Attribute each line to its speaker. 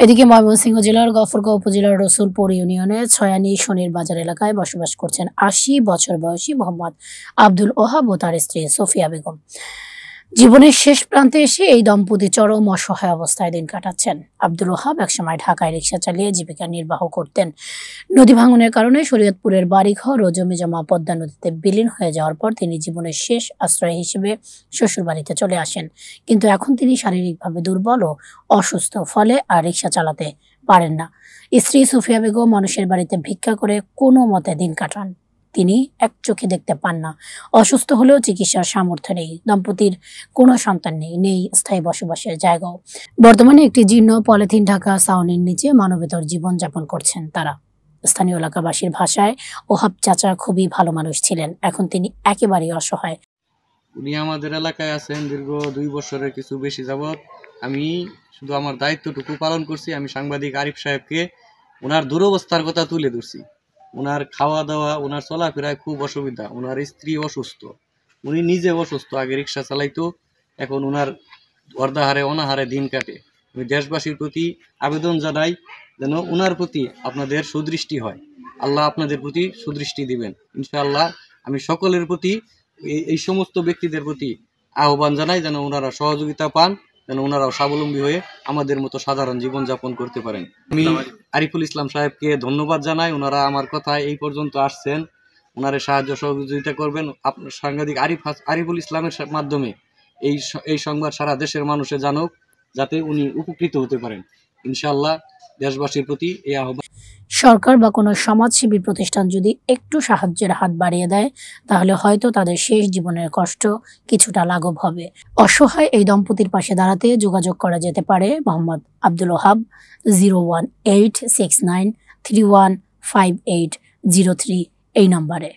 Speaker 1: এদিকে ময়মনসিংহ জেলার গফরগাঁও উপজেলার রসুলপুর ইউনিয়নের ছয়ানী শনির বাজার এলাকায় বসবাস করছেন ৮০ বছর বয়সী মোহাম্মদ আব্দুল ওহাব ও তার স্ত্রী সোফিয়া বেগম। জীবনের শেষ প্রান্তে এসে এই দম্পতি চরম অসহায় অবস্থায় দিন কাটাচ্ছেন। আব্দুল ওহাব একসময় ঢাকায় রিকশা চালিয়ে জীবিকা নির্বাহ করতেন। নদী ভাঙনের কারণে শরীয়তপুরের বাড়িঘর ও জমিজমা পদ্মা নদীতে বিলীন হয়ে যাওয়ার পর তিনি জীবনের শেষ আশ্রয় হিসেবে শ্বশুরবাড়িতে চলে আসেন। কিন্তু এখন তিনি শারীরিকভাবে দুর্বল ও অসুস্থ, ফলে আর রিকশা চালাতে পারেন না। স্ত্রী সোফিয়া বেগম মানুষের বাড়িতে ভিক্ষা করে কোনো মতে দিন কাটান। তিনি এক চোখে দেখতে পান না, অসুস্থ হলেও চিকিৎসার সামর্থ্য নেই। দম্পতির কোনো সন্তান নেই স্থায়ী বসবাসের জায়গাও। বর্তমানে একটি জীর্ণ পলিথিন ঢাকা ছাউনির নিচে মানবেতর জীবন যাপন করছেন তারা। স্থানীয় এলাকাবাসীর ভাষায় ওহাব চাচা খুবই ভালো মানুষ ছিলেন, এখন তিনি একেবারেই অসহায়।
Speaker 2: উনি আমাদের এলাকায় আছেন দীর্ঘ ২ বছরের কিছু বেশি যাবৎ। আমি শুধু আমার দায়িত্বটুকু পালন করছি। আমি সাংবাদিক আরিফ সাহেবকে ওনার দুরবস্থার কথা তুলে ধরছি। ওনার খাওয়া দাওয়া, ওনার চলাফেরায় খুব অসুবিধা। ওনার স্ত্রী অসুস্থ, উনি নিজে অসুস্থ, আগে রিক্সা চালাইতো, এখন ওনার অর্ধাহারে অনাহারে দিন কাটে। আমি দেশবাসীর প্রতি আবেদন জানাই যেন ওনার প্রতি আপনাদের সুদৃষ্টি হয়। আল্লাহ আপনাদের প্রতি সুদৃষ্টি দিবেন ইনশাআল্লাহ। আমি সকলের প্রতি এই সমস্ত ব্যক্তিদের প্রতি আহ্বান জানাই যেন ওনারা সহযোগিতা পান, যেন ওনারাও স্বাবলম্বী হয়ে আমাদের মতো সাধারণ জীবনযাপন করতে পারেন। আমি আরিফুল ইসলাম সাহেবকে ধন্যবাদ জানাই। ওনারা আমার কথায় এই পর্যন্ত আসছেন, ওনারে সাহায্য সহযোগিতা করবেন। আপনার সাংবাদিক আরিফুল ইসলামের মাধ্যমে এই সংবাদ সারা দেশের মানুষে জানুক, যাতে উনি উপকৃত হতে পারেন। ইনশাআল্লাহ দেশবাসীর প্রতি এই আহ্বান।
Speaker 1: সরকার বা কোনো সমাজসেবী প্রতিষ্ঠান যদি একটু সাহায্যের হাত বাড়িয়ে দেয়, তাহলে হয়তো তাদের শেষ জীবনের কষ্ট কিছুটা লাঘব হবে। অসহায় এই দম্পতির পাশে দাঁড়াতে যোগাযোগ করা যেতে পারে মোহাম্মদ আব্দুল ওহাব 01869315803 এই নম্বরে।